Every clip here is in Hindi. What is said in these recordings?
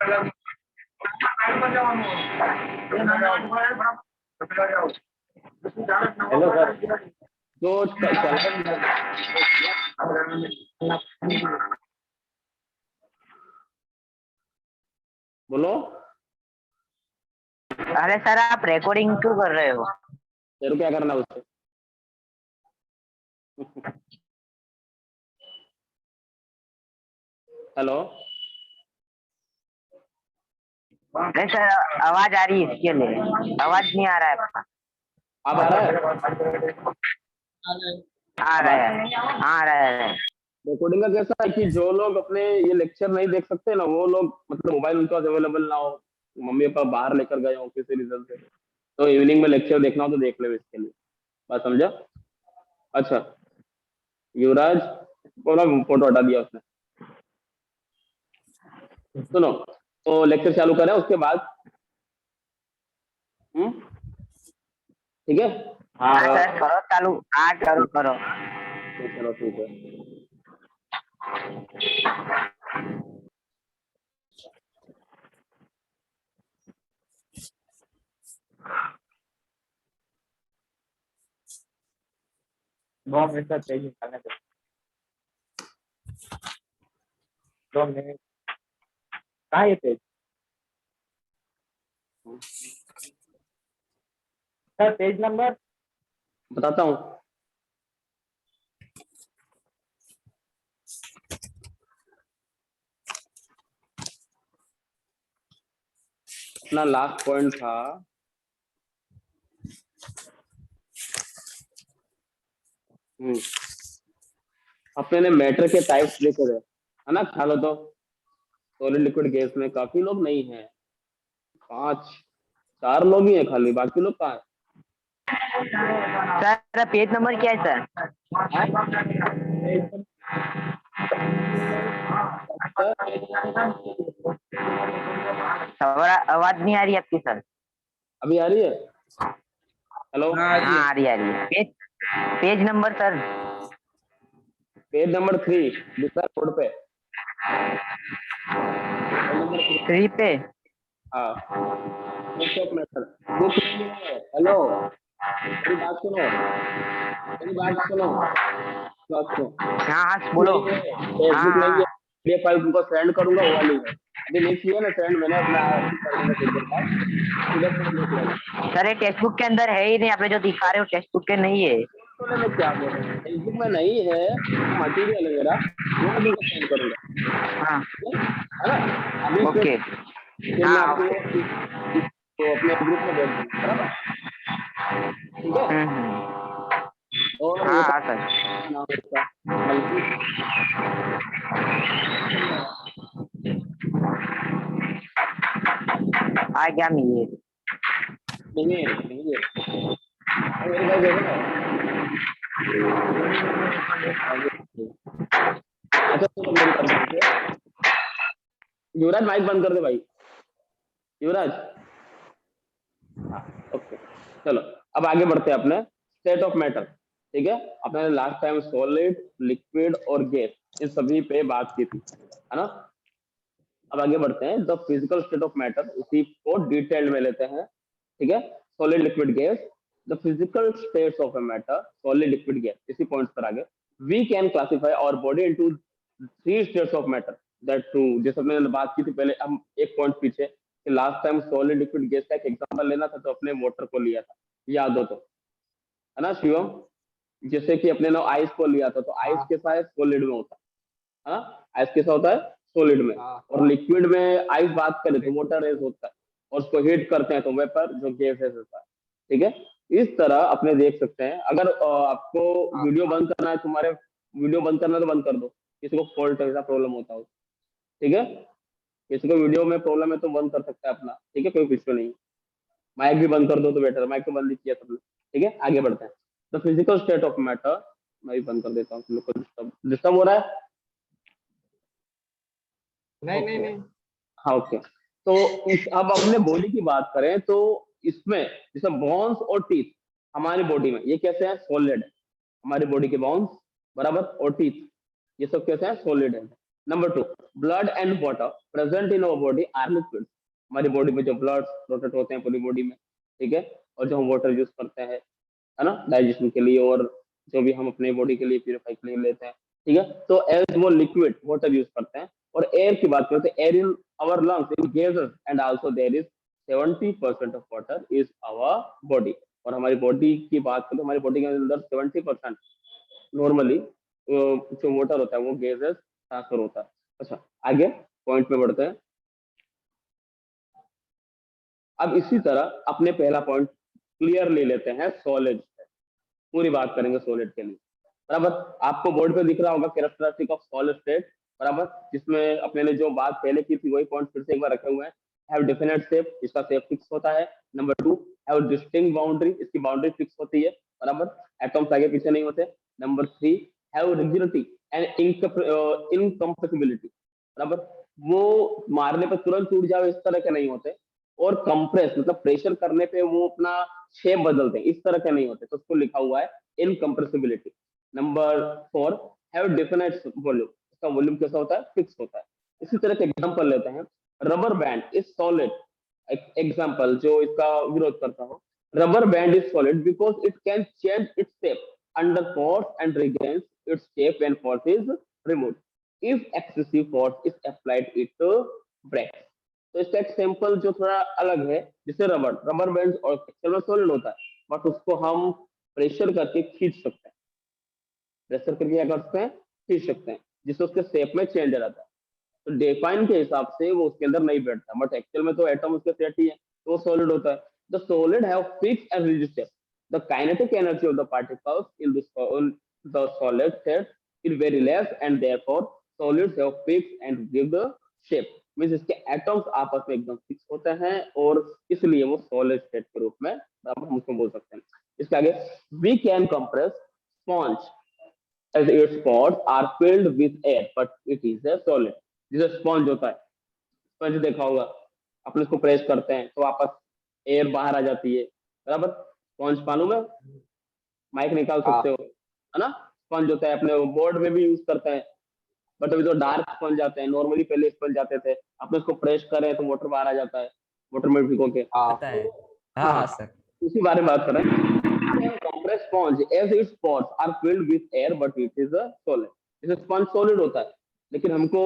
Hello sir. तो चला बोलो। अरे सर आप रिकॉर्डिंग क्यों कर रहे हो? तेरे को क्या करना है उससे? हेलो। नहीं सर, आवाज आ रही है इसके लिए, आवाज नहीं आ रहा है आपका। अब आ रहा है? आ रहा है, आ रहा है। रिकॉर्डिंग का कैसा है कि जो लोग अपने ये लेक्चर नहीं देख सकते ना, वो लोग मतलब मोबाइल उनके पास अवेलेबल ना हो, मम्मी पापा बाहर लेकर गए हो किसी रीजन से, तो इवनिंग में लेक्चर देखना हो तो देख ले इसके लिए। बात समझा? अच्छा युवराज बोला, फोटो हटा दिया उसने। सुनो, तो लेक्चर चालू करें उसके बाद। ठीक है। हाँ सर करो चालू, हाँ करो करो। चलो ठीक है। दो मिनट का पेज निकालने दो, 2 मिनट। कहाँ है ये पेज? सर पेज नंबर बताता हूँ। अपना लास्ट पॉइंट था अपने ने मैटर के टाइप्स देखे थे, है ना? ख्याल हो तो सॉलिड लिक्विड गैस में काफी लोग नहीं है, 5-4 लोग ही हैं खाली, बाकी लोग कहाँ है? सर पेज नंबर क्या है सर? आवाज नहीं आ रही आपकी सर। अभी आ रही है? हेलो। हाँ आ रही है। Page number sir? Page number 3 दूसरा बोर्ड पे। 3 पे। हाँ मैटर बुक नहीं है। हेलो मेरी बात सुनो, मेरी बात सुनो, बात सुनो। हाँ हाँ बोलो। फेसबुक नहीं है, हाँ पीडीएफ फाइल तुमको सेंड करूंगा वो वाली है। अभी नहीं किया ना सेंड, मैंने अपना कर दूंगा कुछ देर बाद, पीडीएफ फाइल देख लेना। सर ये टेक्स्ट बुक के अंदर है ही नहीं, आप जो दिखा रहे हो टेक्स्ट बुक के नहीं है। तो मैं क्या बोल रहा हूँ, फेसबुक में नहीं है, मटेरियल है मेरा, वो मैं तुमको सेंड करूंगा, हाँ है ना? अभी इसमें ओके। फिर मैं हाँ आपको ओके। तो अपने ग्रुप में भेज दूंगा, बराबर? ठीक है। और वो हाँ सर। नाम है इसका मलकी। आ गया मिलिए। नहीं है, नहीं है। और मेरे भाई देखो ना। अच्छा चलो मेरी बात सुनो। युवराज माइक बंद कर दे भाई, युवराज। हाँ ओके। चलो अब आगे बढ़ते हैं अपने स्टेट ऑफ मैटर। ठीक है, अपने लास्ट टाइम सॉलिड लिक्विड और गैस इन सभी पे बात की थी, है ना? अब आगे बढ़ते हैं the physical state of matter, उसी को डिटेल में लेते हैं। ठीक है, solid liquid gas, the physical states of a matter, solid liquid gas, इसी पॉइंट पर आगे we can classify our body into 3 states of matter. That too जैसे मैंने बात की थी पहले, हम एक पॉइंट पीछे कि last time solid liquid gas का एक एग्जांपल लेना था तो अपने वाटर को लिया था, याद हो तो, है ना शिवम? जैसे कि अपने ने आइस को लिया था, तो आइस के साथ सॉलिड में होता है ना, आइस कैसा होता है? सॉलिड में। और लिक्विड में आइस बात करें तो वाटर रेस होता है, और उसको हीट करते हैं तो वेपर जो गैसेस होता है। ठीक है, इस तरह अपने देख सकते हैं। अगर आपको वीडियो बंद करना है, तुम्हारे वीडियो बंद करना है तो बंद कर दो, किसी को फॉल्ट ऐसा प्रॉब्लम होता हो। ठीक है, किसी को वीडियो में प्रॉब्लम है तो बंद कर सकता है अपना, ठीक है, कोई इश्यू नहीं। माइक भी बंद कर दो तो बेटर है, माइक तो बंद ही किया सबने। ठीक है, आगे बढ़ते हैं। तो फिजिकल स्टेट ऑफ मैटर, मैं भी बंद कर देता हूँ, डिस्टर्ब हो रहा है? नहीं नहीं ओके, नहीं। हाँ ओके। तो इस अब अपने बॉडी की बात करें तो इसमें जैसे बोन्स और टीथ हमारी बॉडी में ये कैसे है? सॉलिड है। हमारी बॉडी के बोन्स बराबर और टीथ ये सब कैसे है? सॉलिड है। Number 2, blood and water present in our body are liquid. हमारी बॉडी में जो ब्लड प्रोटेक्ट होते हैं पूरी बॉडी में, ठीक है, और जो हम वाटर यूज करते हैं, है ना, डाइजेशन के लिए, और जो भी हम अपने बॉडी के लिए प्यूरिफाई के लिए लेते हैं, ठीक है, तो एज वो लिक्विड वाटर यूज करते हैं। और एयर की बात करते हैं, air in our lungs in gases and also there is 70% of water is our body. और हमारी बॉडी की बात करें तो हमारी बॉडी के अंदर 70% नॉर्मली जो वाटर होता है वो गैसेस ट्रांसफर होता है। अच्छा, आगे पॉइंट पे बढ़ते हैं। अब इसी तरह अपने पहला पॉइंट क्लियर ले लेते हैं सॉलिड, पूरी बात करेंगे सॉलिड के लिए, बराबर। आपको बोर्ड पे दिख रहा होगा कैरेक्टरिस्टिक ऑफ सॉलिड स्टेट, बराबर, जिसमें अपने ने जो बात पहले की थी वही पॉइंट फिर से एक बार रखे हुए हैं। हैव डेफिनेट शेप, इसका शेप फिक्स होता है। नंबर 2, हैव डिस्टिंक्ट बाउंड्री, इसकी बाउंड्री फिक्स होती है, बराबर, एटम्स आगे पीछे नहीं होते। नंबर 3, हैव रिजिडिटी एंड इनकम्प्रेसिबिलिटी, बराबर, वो मारने पर तुरंत टूट जाए इस तरह के नहीं होते, और कंप्रेस मतलब प्रेशर करने पे वो अपना शेप बदलते हैं, इस तरह के नहीं होते, तो उसको लिखा हुआ है इनकम्प्रेसिबिलिटी। नंबर 4, हैव डेफिनेट वॉल्यूम, इसका वॉल्यूम कैसा होता है, फिक्स होता है। इसी तरह के एग्जांपल लेते हैं। Rubber band is solid, example जो इसका विरोध करता हो, rubber band is solid because it can change its shape under force and regains its shape when force is removed. If excessive force is applied, it breaks. तो इसका एक सैंपल जो थोड़ा अलग है, जैसे रबर रबर बैंड और एक्चुअल में सॉलिड होता है, बट उसको हम प्रेशर करके खींच सकते हैं, प्रेशर करके क्या कर सकते हैं, खींच सकते हैं, जिससे उसके शेप में चेंज रहता है। तो डिफाइन के हिसाब से वो उसके अंदर नहीं बैठता, बट एक्चुअल में तो एटम उसके सेट ही है, तो वो सॉलिड होता है। The solid have fixed and rigid shape, the kinetic energy of the particles in the solid state is very less and therefore solids have fixed and rigid shape. Means इसके एटम्स आपस में एकदम फिक्स होते हैं, और इसलिए वो सॉलिड स्टेट के रूप में हम उसको बोल सकते हैं। इसके आगे, we can compress sponge as its pores are filled with air but it is a solid। जैसे स्पॉन्ज होता है, स्पंज देखा होगा, अपन इसको प्रेस करते हैं तो वापस एयर बाहर आ जाती है, बराबर। स्पॉन्ज मालूम है, माइक निकाल सकते हो, है ना। स्पंज होता है, अपने बोर्ड में भी यूज करते हैं, बट अभी तो डार्क स्पंज आते हैं, नॉर्मली पहले स्पंज आते थे, अपन इसको प्रेस करें तो वाटर बाहर आ जाता है, वाटर में भिगो के। पता है। हाँ हाँ सर, उसी बारे में बात कर रहे हैं। compressed sponge as its pores are filled with air but it is a solid। जैसे स्पंज सॉलिड होता है, लेकिन हमको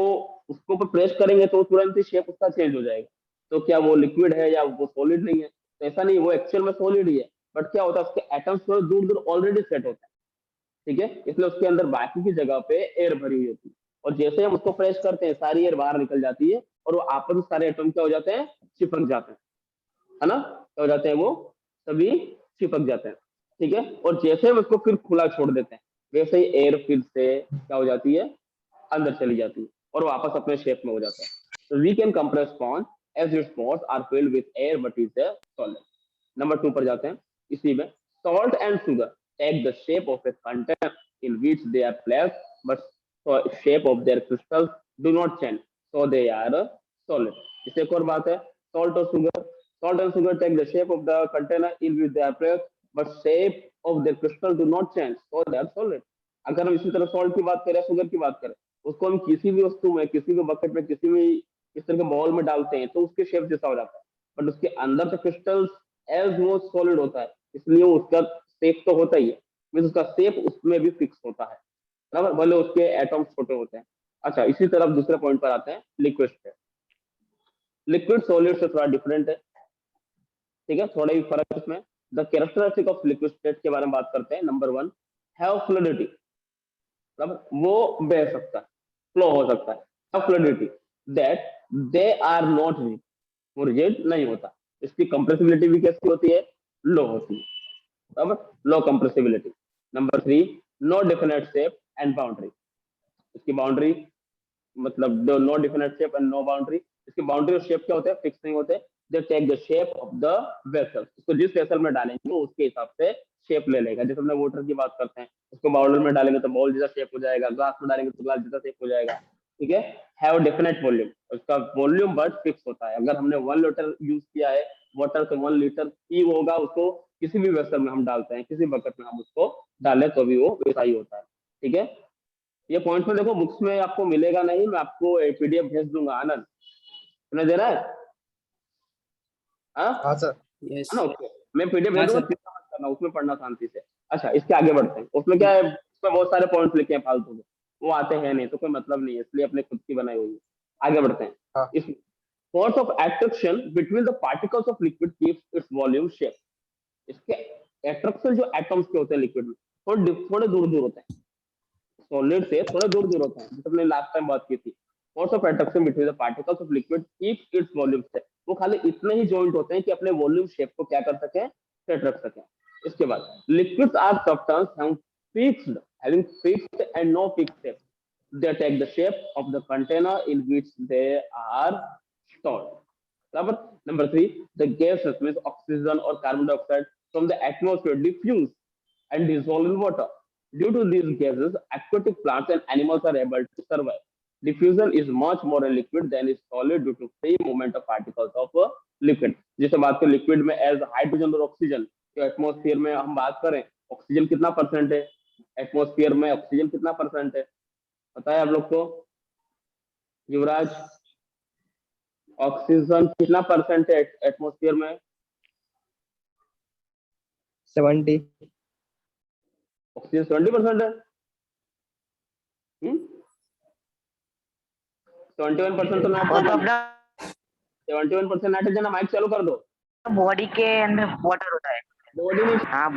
उसको ऊपर प्रेस करेंगे तो तुरंत ही शेप उसका चेंज हो जाएगा, तो क्या वो लिक्विड है या वो सॉलिड नहीं है, तो ऐसा नहीं, वो एक्चुअल में सॉलिड ही है, बट क्या होता है उसके एटम्स थोड़े दूर दूर ऑलरेडी सेट होते हैं, ठीक है, इसलिए उसके अंदर बाकी की जगह पे एयर भरी हुई होती है, और जैसे हम उसको प्रेस करते हैं सारी एयर बाहर निकल जाती है, और वो आपस में सारे एटम क्या हो जाते हैं, चिपक जाते हैं, है ना, क्या हो जाते हैं, वो सभी चिपक जाते हैं, ठीक है। और जैसे हम उसको फिर खुला छोड़ देते हैं, वैसे ही एयर फिर से क्या हो जाती है, अंदर चली जाती है, और वापस अपने शेप में हो जाता है। तो we can compress sponge as its pores are filled with air but is a solid. Number 2 पर जाते हैं। इसी में salt and sugar take the shape of a container in which they are placed but shape of their crystals do not change, so they are solid. इसे एक और बात है, सॉल्ट और sugar, salt and sugar take the shape of the container in which they are placed, but shape of their crystal do not change, so they are solid। अगर हम इसी तरह सॉल्ट की बात करें, शुगर की बात करें, उसको हम किसी भी वस्तु में, किसी भी बकेट में, किसी भी इस तरह के बॉल में डालते हैं, तो उसके शेप जैसा हो जाता है, बट उसके अंदर का क्रिस्टल्स एज वो सॉलिड होता है, इसलिए उसका शेप तो होता ही है, मींस उसका शेप उसमें भी फिक्स होता है, बराबर, भले उसके एटम्स छोटे होते हैं। अच्छा, इसी तरफ दूसरे पॉइंट पर आते हैं, लिक्विड स्टेट। लिक्विड सॉलिड से थोड़ा डिफरेंट है, ठीक है, थोड़ा ही फर्क इसमें। The characteristic of liquid state के बारे में बात करते हैं। नंबर 1, हैव फ्लूइडिटी, मतलब वो बह सकता है, फ्लो हो सकता है, have fluidity, that they are not rigid, वो रिजिड नहीं होता। इसकी कंप्रेसिबिलिटी भी कैसी होती है, लो होती है, बराबर, low compressibility. Number 3, no definite shape and boundary, इसकी बाउंड्री मतलब no definite shape and no boundary, इसकी बाउंड्री और शेप क्या होते हैं, फिक्स नहीं होते। They take the shape of the vessel, इसको जिस वेसल में डालेंगे उसके हिसाब से शेप ले लेगा। जैसे हमने वाटर की बात करते हैं, उसको बाउल में डालेंगे तो बाउल जैसा शेप हो जाएगा, ग्लास में डालेंगे तो ग्लास जैसा शेप हो जाएगा, ठीक है। हैव डेफिनेट वॉल्यूम, उसका वॉल्यूम बट फिक्स होता है। अगर हमने 1 लीटर यूज किया है वाटर, तो 1 लीटर ही होगा, उसको किसी भी वेसल में हम डालते हैं, किसी बकेट में हम उसको डालें तो भी वो वैसा ही होता है, ठीक है। ये पॉइंट में देखो बुक्स में आपको मिलेगा नहीं, मैं आपको पीडीएफ भेज दूंगा। आनंद सुना दे रहा है? हाँ हाँ सर। यस। है ना? ओके, मैं पीडीएफ भेज हाँ दूंगा, सर। चिंता मत करना, उसमें पढ़ना शांति से। अच्छा, इसके आगे बढ़ते हैं। उसमें क्या है, उसमें बहुत सारे पॉइंट्स लिखे हैं फालतू के, वो आते हैं नहीं तो कोई मतलब नहीं है, इसलिए अपने खुद की बनाई हुई है। आगे बढ़ते हैं। हाँ। इस force of attraction between the particles of liquid keeps its volume shape। इसके अट्रैक्शन जो एटम्स के होते हैं लिक्विड में, थोड़े दूर दूर होते हैं, सॉलिड से थोड़े दूर दूर होते हैं, जैसे हमने लास्ट टाइम बात की थी। Force of attraction between the particles of liquid keep its volume shape. वो खाली इतने ही जॉइंट होते हैं कि अपने वॉल्यूम शेप को क्या कर सकें, सेट रख सकें। इसके बाद liquids are substance having fixed and no fixed shape, they take the shape of the container in which they are stored। बराबर। Number 3, the gases means oxygen or carbon dioxide from the atmosphere diffuse and dissolve in water। Due to these gases, aquatic plants and animals are able to survive। Diffusion is much more in liquid than is solid due to free movement of particles of liquid। जैसे बात करें लिक्विड में एज हाइड्रोजन और ऑक्सीजन, तो एटमोस्फियर में हम बात करें, ऑक्सीजन कितना परसेंट है, एटमोस्फियर में ऑक्सीजन कितना परसेंट है, पता है आप लोग को? युवराज, ऑक्सीजन कितना परसेंट है एटमोस्फियर में? 70। ऑक्सीजन 70% है। 71% तो वो तो नाइट्रोजन, अपना 71% नाइट्रोजन है। माइक चालू कर दो। बॉडी के अंदर वाटर होता है। बॉडी में हाँ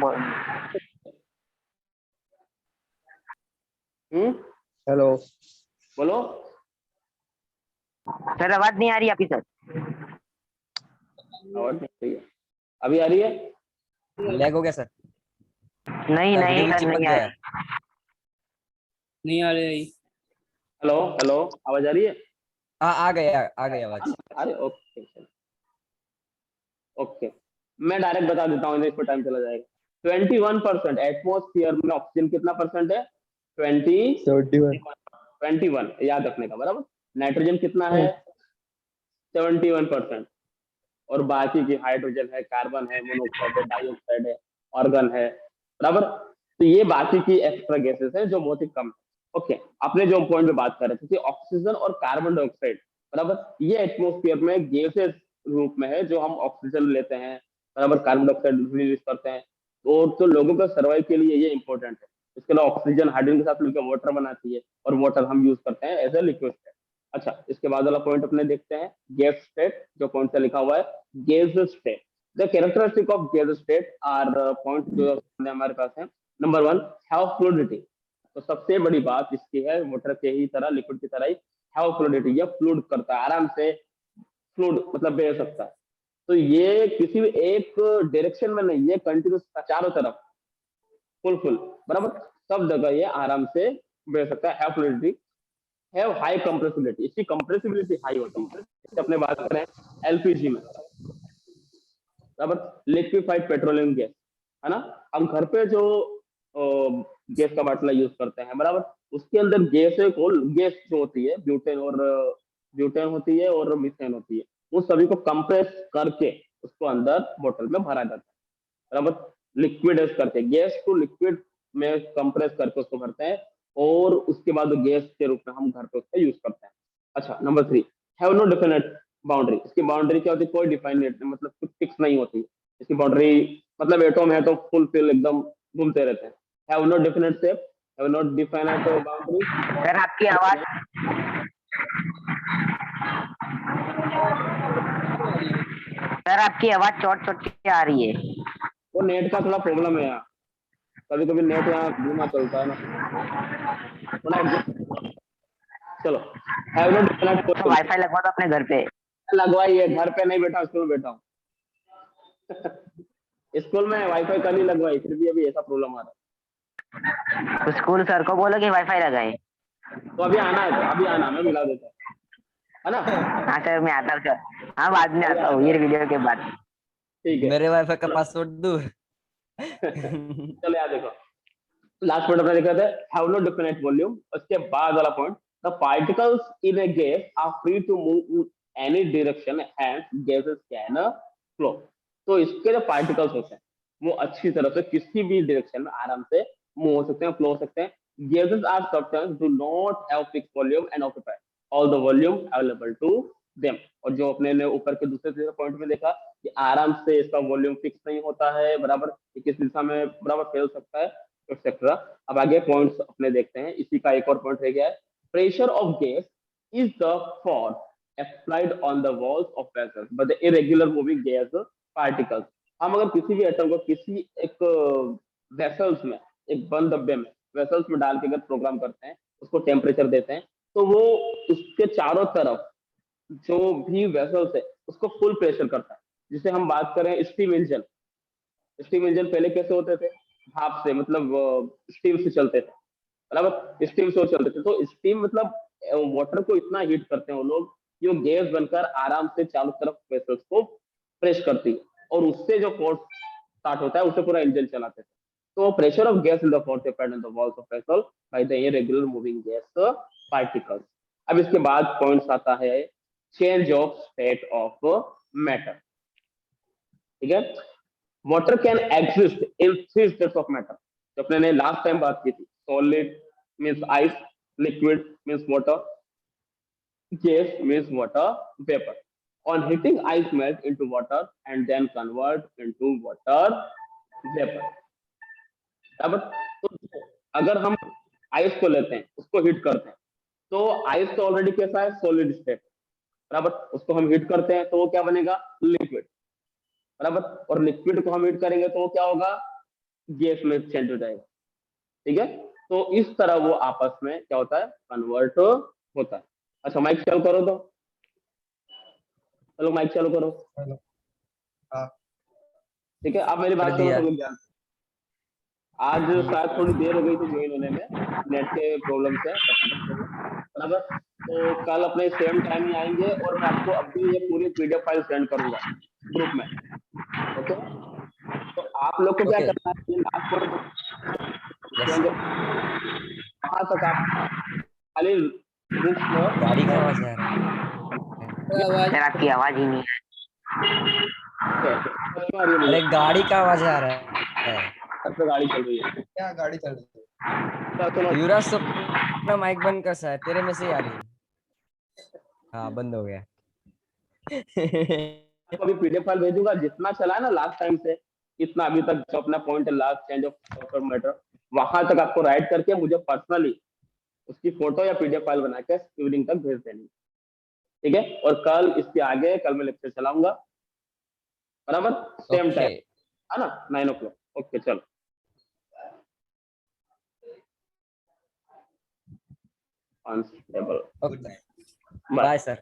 हेलो। बोलो। सर आवाज नहीं आ रही आपकी सर। आवाज नहीं आ रही है, अभी आ रही है? लैग हो गया सर। नहीं सर, नहीं वीडियो भी सर चिपक नहीं आ गया रही। है। नहीं आ रही। हेलो हेलो, आवाज आ रही है? हाँ, आ गया आवाज। अरे ओके ओके, मैं डायरेक्ट बता देता हूँ, इस पर टाइम चला जाएगा। 21% एटमोस्फियर में ऑक्सीजन कितना परसेंट है? 21 याद रखने का, बराबर। नाइट्रोजन कितना है? 71%। और बाकी की हाइड्रोजन है, कार्बन है, मोनोऑक्साइड है, डाइऑक्साइड है, ऑर्गन है, बराबर। तो ये बाकी की एक्स्ट्रा गैसेस है जो बहुत ही कम है। ओके, आपने जो पॉइंट पे बात कर रहे थे कि ऑक्सीजन और कार्बन डाइऑक्साइड, बराबर, ये एटमोस्फियर में गैसेस रूप में है, जो हम ऑक्सीजन लेते हैं, बराबर, कार्बन डाइऑक्साइड रिलीज करते हैं, और तो लोगों का सर्वाइव के लिए ये इंपॉर्टेंट है। इसके अलावा ऑक्सीजन हाइड्रोजन के साथ मिलकर वाटर बनाती है, और वाटर हम यूज करते हैं एज ए लिक्विड। अच्छा, इसके बाद वाला पॉइंट अपने देखते हैं, गैस स्टेट, जो पॉइंट से लिखा हुआ है gas state. The characteristic of gas state are point जो हमारे पास है। Number 1, have fluidity. तो सबसे बड़ी बात इसकी है, वाटर के ही तरह, लिक्विड की तरह ही हैव फ्लूइडिटी, ये फ्लूड करता है, आराम से फ्लूड मतलब बह सकता है। तो ये किसी भी एक डायरेक्शन में नहीं, ये कंटिन्यूस चारों तरफ फुल, बराबर, सब जगह ये आराम से बह सकता है। Have fluidity, have high compressibility, इसकी कंप्रेसिबिलिटी हाई होती है। जैसे अपने बात करें एलपीजी में, बराबर, लिक्विफाइड पेट्रोलियम गैस, है ना, हम घर पे जो गैस का बाटला यूज करते हैं, बराबर, उसके अंदर गैस है, गैस जो होती है ब्यूटेन होती है और मीथेन होती है, वो सभी को कंप्रेस करके उसको अंदर बोतल में भरा जाता है, बराबर। लिक्विड करके गैस को लिक्विड में कंप्रेस करके उसको भरते हैं, और उसके बाद गैस के रूप में हम घर पे उसका यूज करते हैं। अच्छा, number 3, have no definite boundary. इसकी बाउंड्री क्या होती है? कोई डिफाइनेट, मतलब कुछ फिक्स नहीं होती इसकी बाउंड्री, मतलब एटॉम है तो फुल फिल एकदम घूमते रहते हैं। Have no definite shape, have not definite boundary. Sir आपकी आवाज सर आपकी आवाज चोट चोट के आ रही है। वो नेट का थोड़ा प्रॉब्लम है यहाँ, कभी कभी नेट यहाँ धीमा चलता है ना, थोड़ा adjust। चलो, हैव नो डिफाइनेट, वाईफाई लगवा दो अपने घर पे। लगवाइए, घर पे नहीं बैठा, स्कूल में बैठा हूँ। स्कूल में वाईफाई कल ही लगवाई, फिर भी अभी ऐसा प्रॉब्लम आ रहा है। तो स्कूल सर को बोलो कि वाईफाई लगाए। तो अभी आना है, तो अभी आना, मैं मिला देता हूँ, है ना? हाँ सर मैं आता हूँ सर। हाँ बाद में आता हूँ, ये वीडियो के बाद। ठीक है, मेरे वाईफाई का पासवर्ड दूं? चलो यार देखो, लास्ट पॉइंट अपना देखा था, हैव नो डिफिनेट वॉल्यूम। उसके बाद वाला point, the particles in a gas are free to move in any direction and gases can flow. तो इसके जो पार्टिकल्स होते हैं वो अच्छी तरह से किसी भी डायरेक्शन में आराम से मूव हो सकते हैं, फ्लो हो सकते हैं। gases are substances do not have fixed volume and occupy all the volume available to them। और जो अपने ने ऊपर के दूसरे पॉइंट में देखा कि आराम से इसका वॉल्यूम फिक्स नहीं होता है, बराबर, ये किस दिशा में बराबर फैल सकता है, एक्सेट्रा। अब आगे पॉइंट्स अपने देखते हैं। इसी का एक और पॉइंट रह गया है, pressure of gas is the force applied on the walls of vessels by the irregular moving gas particles। हम अगर किसी भी एटम को किसी एक वेसल्स में, एक बंद डब्बे में, वेसल्स में डाल के अगर प्रोग्राम करते हैं, उसको टेम्परेचर देते हैं, तो वो उसके चारों तरफ जो भी वेसल्स है उसको फुल प्रेशर करता है। जिसे हम बात करें स्टीम इंजन, स्टीम इंजन पहले कैसे होते थे, भाप से, मतलब स्टीम से चलते थे, बराबर, स्टीम से वो चलते थे। तो स्टीम मतलब वाटर को इतना हीट करते हैं वो लोग कि वो गैस बनकर आराम से चारों तरफ वेसल्स को प्रेस करती है, और उससे जो फोर्स स्टार्ट होता है उससे पूरा इंजन चलाते थे। तो pressure of gas in the force applied on the walls of vessel by the irregular moving gas particles. अब इसके बाद पॉइंट्स आता है change of state of matter, ठीक है। Water can exist in 3 states of matter, जो अपने ने लास्ट टाइम बात की थी। Solid means ice, liquid means water, gas means water vapor। On heating, ice melt into water and then convert into water vapor। अब तो अगर हम आइस को लेते हैं, उसको हीट करते हैं, तो आइस तो ऑलरेडी कैसा है, सॉलिड स्टेट, बराबर। उसको हम हीट करते हैं तो वो क्या बनेगा, लिक्विड, बराबर। और लिक्विड को हम हीट करेंगे तो वो क्या होगा, गैस में चेंज हो जाएगा, ठीक है। तो इस तरह वो आपस में क्या होता है, कन्वर्ट होता है। अच्छा, माइक चालू करो, तो चलो माइक चालू करो, ठीक है। आप मेरी बात कर सुनो दिया। तो लोग ध्यान से। आज शायद थोड़ी देर हो गई थी ज्वाइन होने में, नेट के प्रॉब्लम से, बराबर। तो कल अपने सेम टाइम ही आएंगे और मैं आपको अभी ये पूरी पीडीएफ फाइल सेंड करूंगा ग्रुप में, ओके। तो आप लोग को क्या ओके। करना है, ये लास्ट पॉइंट यस। वहां तक आप खाली बुक्स में गाड़ी का आवाज आ रहा है। आवाज सर आपकी आवाज ही नहीं अरे गाड़ी का आवाज आ रहा है। गाड़ी चल रही है, क्या गाड़ी चल रही है? सुनो। युवराज तो अपना माइक बंद कर सा है, तेरे में से ही आ रही है। हाँ, बंद हो गया। आपको अभी पीडीएफ फाइल भेजूंगा, जितना चला है ना लास्ट टाइम से, इतना अभी तक जो अपना पॉइंट है, लास्ट चेंज ऑफ मैटर, वहां तक आपको राइट करके मुझे पर्सनली उसकी फोटो या पीडीएफ फाइल बना के इवनिंग तक भेज देनी, ठीक है। और कल इसके आगे, कल मैं लेक्चर चलाऊंगा, बराबर, सेम ओके। टाइम है ना, 9 o'clock। ओके, चलो, अनस्टेबल, ओके, बाय सर।